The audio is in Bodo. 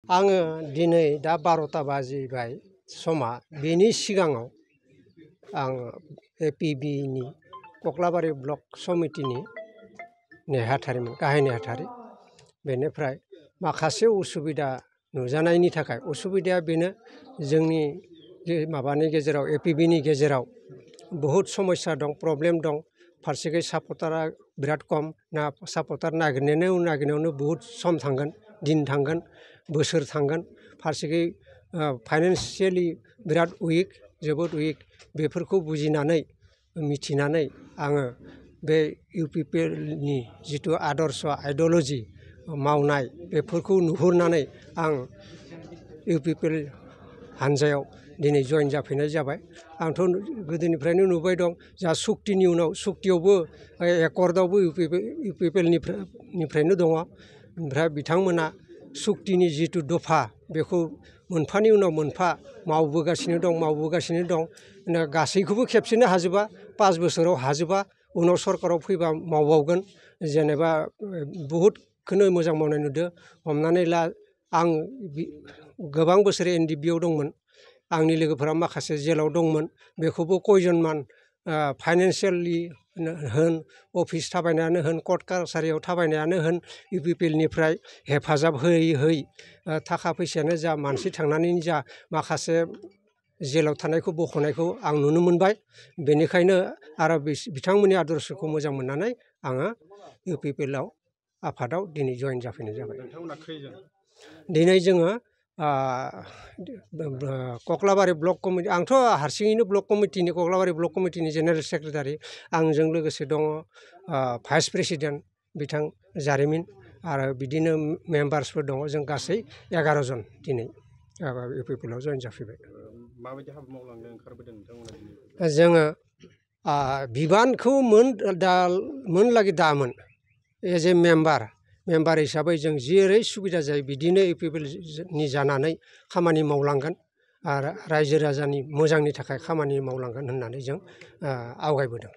आङो दिनै दा 12ता बाजिबाय समा बेनि सिगाङाव आं एपिबिनि कक्लाबारि ब्लक समितिनि नेहाथारिमोन गाहाय नेहाथारि। बेनिफ्राय माखासे उसुबिदा नुजानायनि थाखाय उसुबिदाया बेनो जोंनि माबानि गेजेराव एपिबिनि गेजेराव बहुद समस्या दं प्रब्लेम दं। फारसेखै सापर्टारा बिराद खम ना सापर्टार नागिरनायावनो बहुद सम थांगोन दिन थांगोन बोसोर थांगोन। फारसेखै फाइनान्सियेलि बिराद उइक जोबोद उइक बेफोरखौ बुजिनानै मिथिनानै आङो बे इउपिपिएलनि जिथु आदर्श आइडिय'लजि मावनाय बेफोरखौ नुहुरनानै आं इउपिपिएल हान्जायाव दिनै जइन जाफैनाय जाबाय। आंथ' गोदोनिफ्रायनो नुबाय दं जा सुक्तिनि उनाव सुक्तियावबो एकर्डआवबो इउपिपिएलनिफ्रायनो दङ। ओमफ्राय बिथांमोना सुक्तिनि जिथु दफा बेखौ मोनफानि उनाव मोनफा मावबोगासिनो दं। गासैखौबो खेबसेनो हाजोबा 5 बोसोराव हाजोबा उनाव सरकाराव फैबा मावबावगोन। जेनेबा बहुदखौनो मोजां मावनाय नुदों। हमनानै ला आं गोबां बोसोर एनडिबिआव दंमोन। आंनि लोगोफोरा माखासे जेलाव दंमोन। बेखौबो कयजनमान फाइनान्सियेलि होन अफिस थाबायनायानो होन कर्ट कासारियाव थाबायनायानो होन इउपिपिएलनिफ्राय हेफाजाब होयै थाखा फैसायानो जा मानसि थांनानै जा माखासे जेलाव थानायखौ बख'नायखौ आं नुनो मोनबाय। बेनिखायनो आरो बिथांमोननि आदर्शखौ मोजां मोननानै आङो इउपिपिएलआव आफादाव दिनै जइन जाफैनाय जाबाय। दिनै जोङो कक्लाबारि ब्लक कमिटि आंथ' हारसिङैनो कक्लाबारि ब्लक कमिटिनि जेनेरेल सेक्रेटारि आंजों लोगोसे दङ भाइस प्रेसिडेन्ट बिथां जारिमिन आरो बिदिनो मेम्बार्सफोर दङ। जों गासै 11 जन दिनै इउपिपिएलआव जइन जाफैबाय। माबायदि हाबा मावलांनो ओंखारबोदों नोंथांमोना? जोङो बिबानखौ मोनलागि दामोन एज ए मेम्बार हिसाबै जों जेरै सुबिदा जायो बिदिनो इउपिपिएलनि जानानै खामानि मावलांगोन आरो रायजो राजानि मोजांनि थाखाय खामानि मावलांगोन होननानै जों आवगायबोदों।